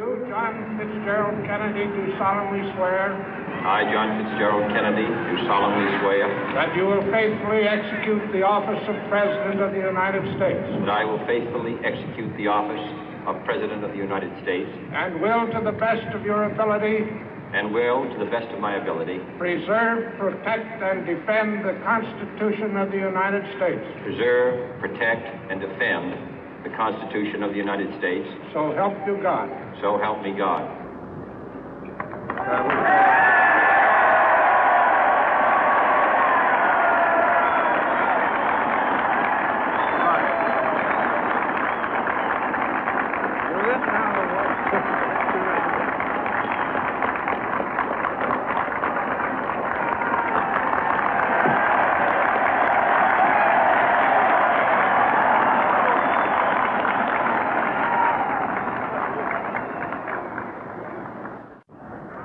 You, John Fitzgerald Kennedy, do solemnly swear. I, John Fitzgerald Kennedy, do solemnly swear. That you will faithfully execute the office of President of the United States. That I will faithfully execute the office of President of the United States. And will, to the best of your ability. And will, to the best of my ability. Preserve, protect, and defend the Constitution of the United States. Preserve, protect, and defend the Constitution of the United States. So help you God. So help me God.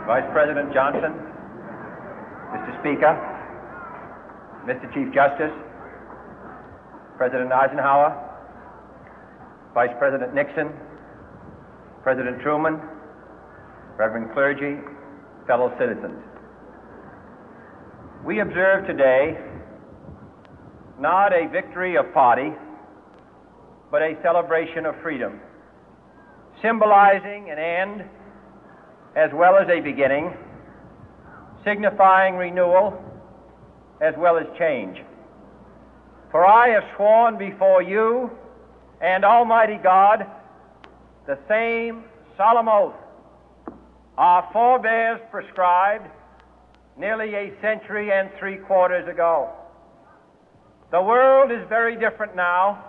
Vice President Johnson, Mr. Speaker, Mr. Chief Justice, President Eisenhower, Vice President Nixon, President Truman, Reverend clergy, fellow citizens. We observe today not a victory of party, but a celebration of freedom, symbolizing an end as well as a beginning, signifying renewal as well as change. For I have sworn before you and Almighty God the same solemn oath our forebears prescribed nearly a century and 3/4 ago. The world is very different now,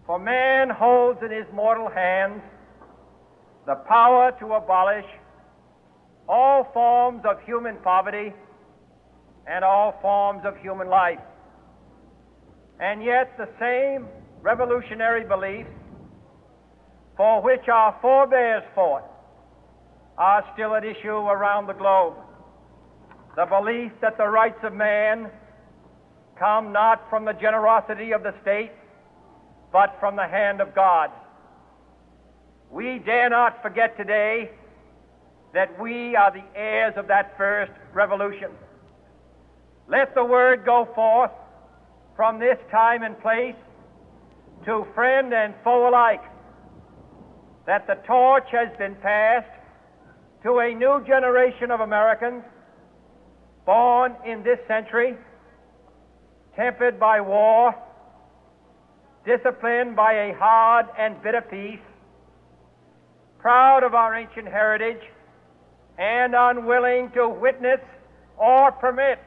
for man holds in his mortal hands the power to abolish all forms of human poverty and all forms of human life. And yet the same revolutionary beliefs for which our forebears fought are still at issue around the globe. The belief that the rights of man come not from the generosity of the state, but from the hand of God. We dare not forget today that we are the heirs of that first revolution. Let the word go forth from this time and place to friend and foe alike that the torch has been passed to a new generation of Americans born in this century, tempered by war, disciplined by a hard and bitter peace, proud of our ancient heritage, and unwilling to witness or permit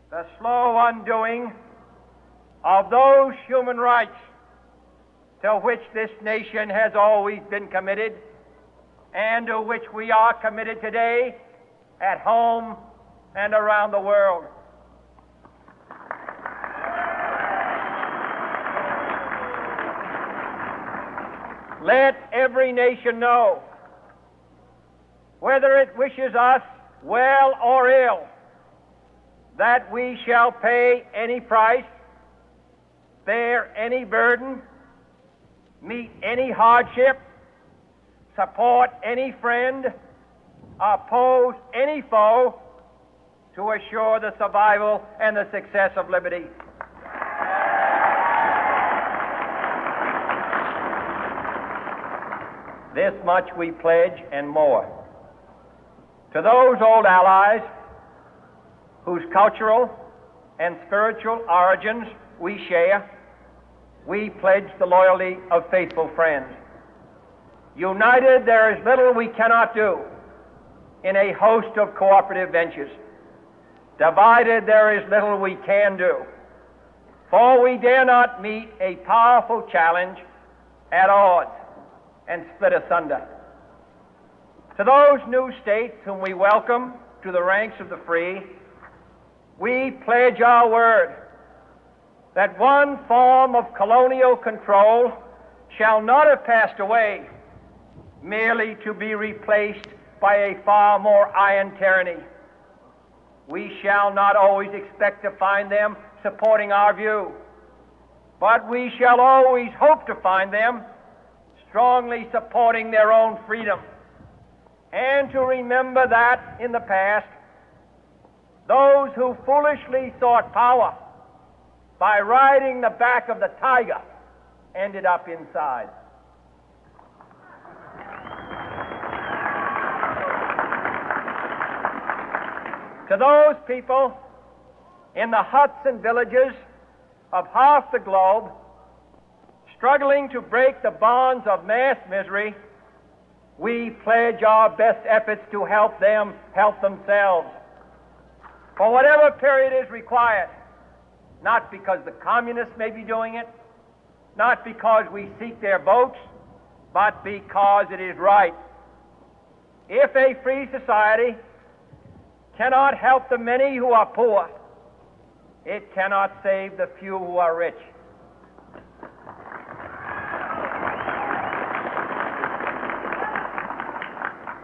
the slow undoing of those human rights to which this nation has always been committed and to which we are committed today at home and around the world. Let every nation know, whether it wishes us well or ill, that we shall pay any price, bear any burden, meet any hardship, support any friend, oppose any foe, to assure the survival and the success of liberty. This much we pledge and more. To those old allies whose cultural and spiritual origins we share, we pledge the loyalty of faithful friends. United, there is little we cannot do in a host of cooperative ventures. Divided, there is little we can do, for we dare not meet a powerful challenge at odds and split asunder. To those new states whom we welcome to the ranks of the free, we pledge our word that one form of colonial control shall not have passed away merely to be replaced by a far more iron tyranny. We shall not always expect to find them supporting our view, but we shall always hope to find them strongly supporting their own freedom, and to remember that in the past, those who foolishly sought power by riding the back of the tiger ended up inside. To those people in the huts and villages of half the globe struggling to break the bonds of mass misery, we pledge our best efforts to help them help themselves for whatever period is required, not because the communists may be doing it, not because we seek their votes, but because it is right. If a free society cannot help the many who are poor, it cannot save the few who are rich.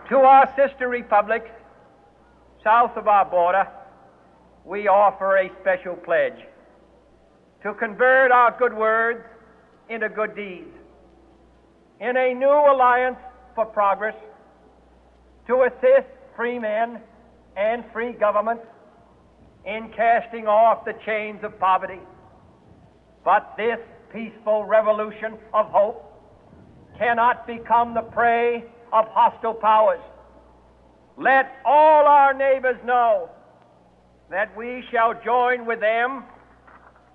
To our sister republics south of our border, we offer a special pledge to convert our good words into good deeds, in a new alliance for progress, to assist free men and free governments in casting off the chains of poverty. But this peaceful revolution of hope cannot become the prey of hostile powers. Let all our neighbors know that we shall join with them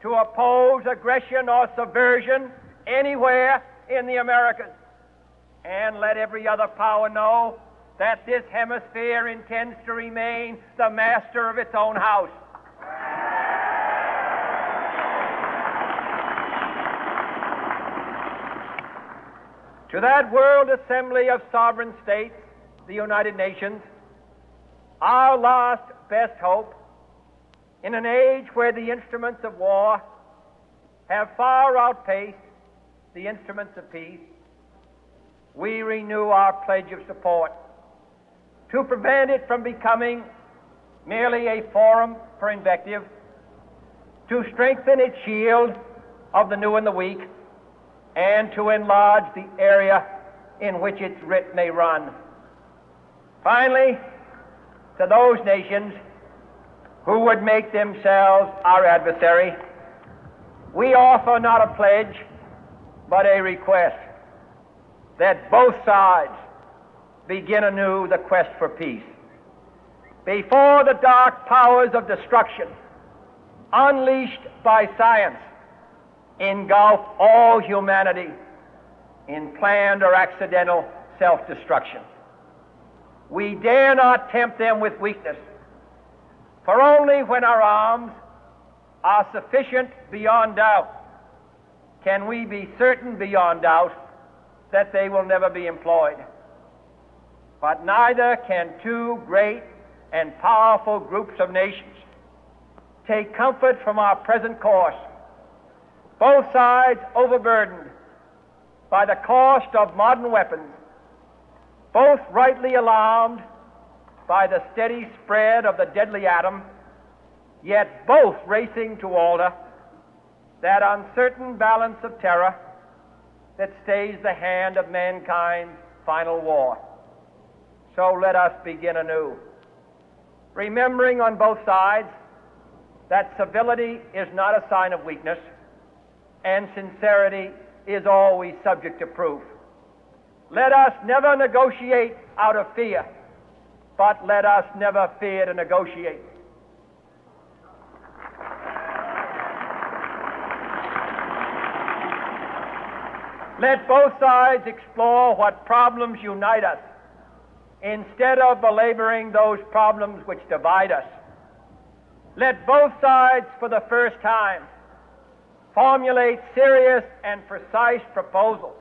to oppose aggression or subversion anywhere in the Americas. And let every other power know that this hemisphere intends to remain the master of its own house. To that world assembly of sovereign states, the United Nations, our last best hope, in an age where the instruments of war have far outpaced the instruments of peace, we renew our pledge of support to prevent it from becoming merely a forum for invective, to strengthen its shield of the new and the weak, and to enlarge the area in which its writ may run. Finally, to those nations who would make themselves our adversary, we offer not a pledge, but a request that both sides begin anew the quest for peace. Before the dark powers of destruction, unleashed by science, engulf all humanity in planned or accidental self-destruction, we dare not tempt them with weakness, for only when our arms are sufficient beyond doubt can we be certain beyond doubt that they will never be employed. But neither can two great and powerful groups of nations take comfort from our present course, both sides overburdened by the cost of modern weapons, both rightly alarmed by the steady spread of the deadly atom, yet both racing to alter that uncertain balance of terror that stays the hand of mankind's final war. So let us begin anew, remembering on both sides that civility is not a sign of weakness, and sincerity is always subject to proof. Let us never negotiate out of fear, but let us never fear to negotiate. Let both sides explore what problems unite us, instead of belaboring those problems which divide us. Let both sides, for the first time, formulate serious and precise proposals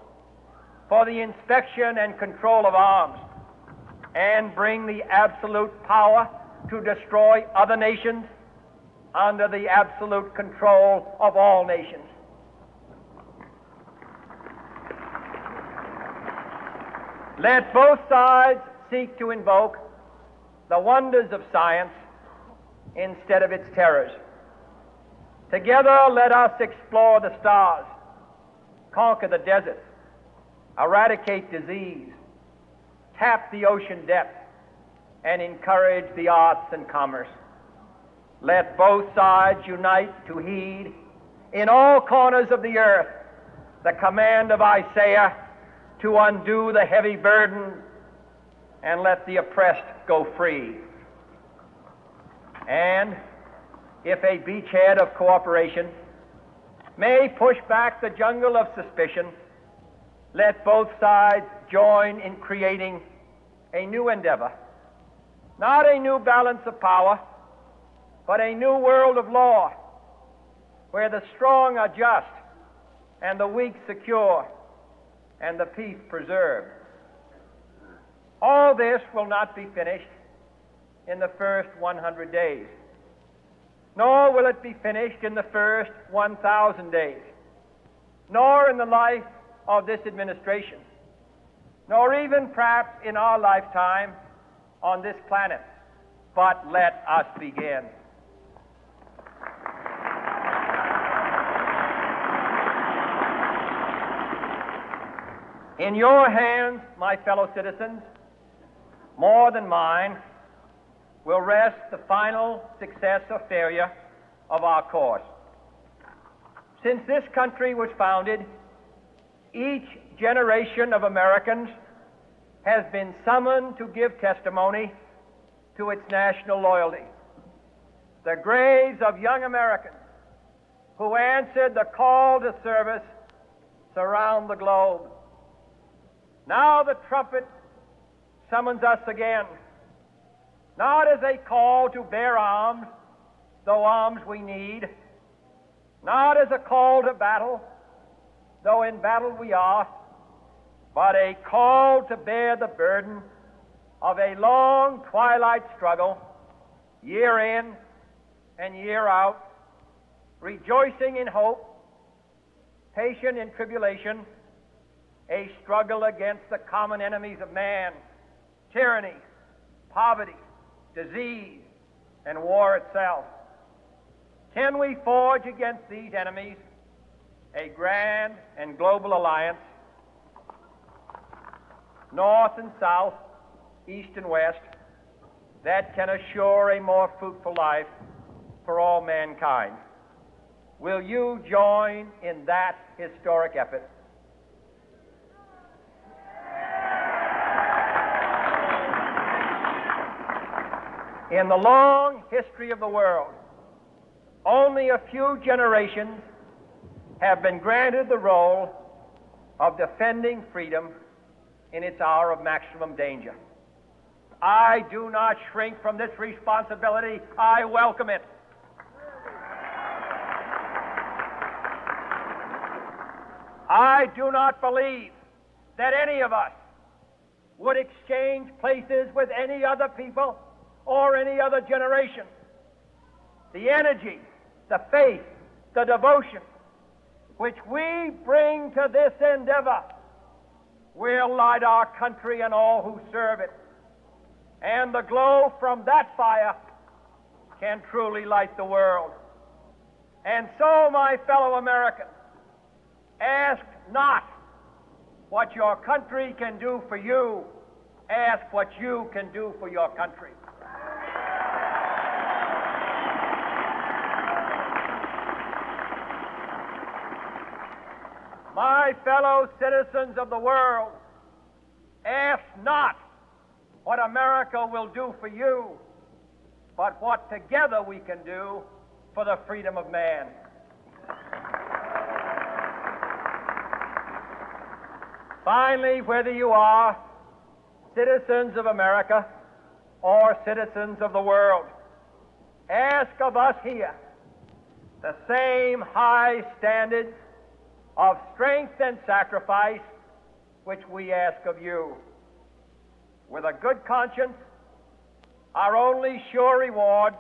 for the inspection and control of arms, and bring the absolute power to destroy other nations under the absolute control of all nations. Let both sides seek to invoke the wonders of science instead of its terrors. Together, let us explore the stars, conquer the deserts, eradicate disease, tap the ocean depth, and encourage the arts and commerce. Let both sides unite to heed in all corners of the earth the command of Isaiah to undo the heavy burden and let the oppressed go free. And if a beachhead of cooperation may push back the jungle of suspicion, let both sides join in creating a new endeavor, not a new balance of power, but a new world of law, where the strong are just and the weak secure and the peace preserved. All this will not be finished in the first 100 days, nor will it be finished in the first 1,000 days, nor in the life of this administration, nor even perhaps in our lifetime on this planet. But let us begin. In your hands, my fellow citizens, more than mine, will rest the final success or failure of our course. Since this country was founded, each generation of Americans has been summoned to give testimony to its national loyalty. The graves of young Americans who answered the call to service surround the globe. Now the trumpet summons us again, not as a call to bear arms, though arms we need, not as a call to battle, though in battle we are, but a call to bear the burden of a long twilight struggle, year in and year out, rejoicing in hope, patient in tribulation, a struggle against the common enemies of man, tyranny, poverty, disease, and war itself. Can we forge against these enemies a grand and global alliance, north and south, east and west, that can assure a more fruitful life for all mankind? Will you join in that historic effort? In the long history of the world, only a few generations have been granted the role of defending freedom in its hour of maximum danger. I do not shrink from this responsibility. I welcome it. I do not believe that any of us would exchange places with any other people or any other generation. The energy, the faith, the devotion which we bring to this endeavor will light our country and all who serve it. And the glow from that fire can truly light the world. And so, my fellow Americans, ask not what your country can do for you, ask what you can do for your country. My fellow citizens of the world, ask not what America will do for you, but what together we can do for the freedom of man. Finally, whether you are citizens of America or citizens of the world, ask of us here the same high standards of strength and sacrifice which we ask of you. With a good conscience, our only sure reward,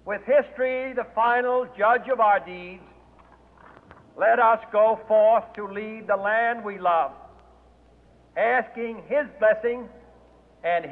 with history the final judge of our deeds, let us go forth to lead the land we love, asking His blessing and His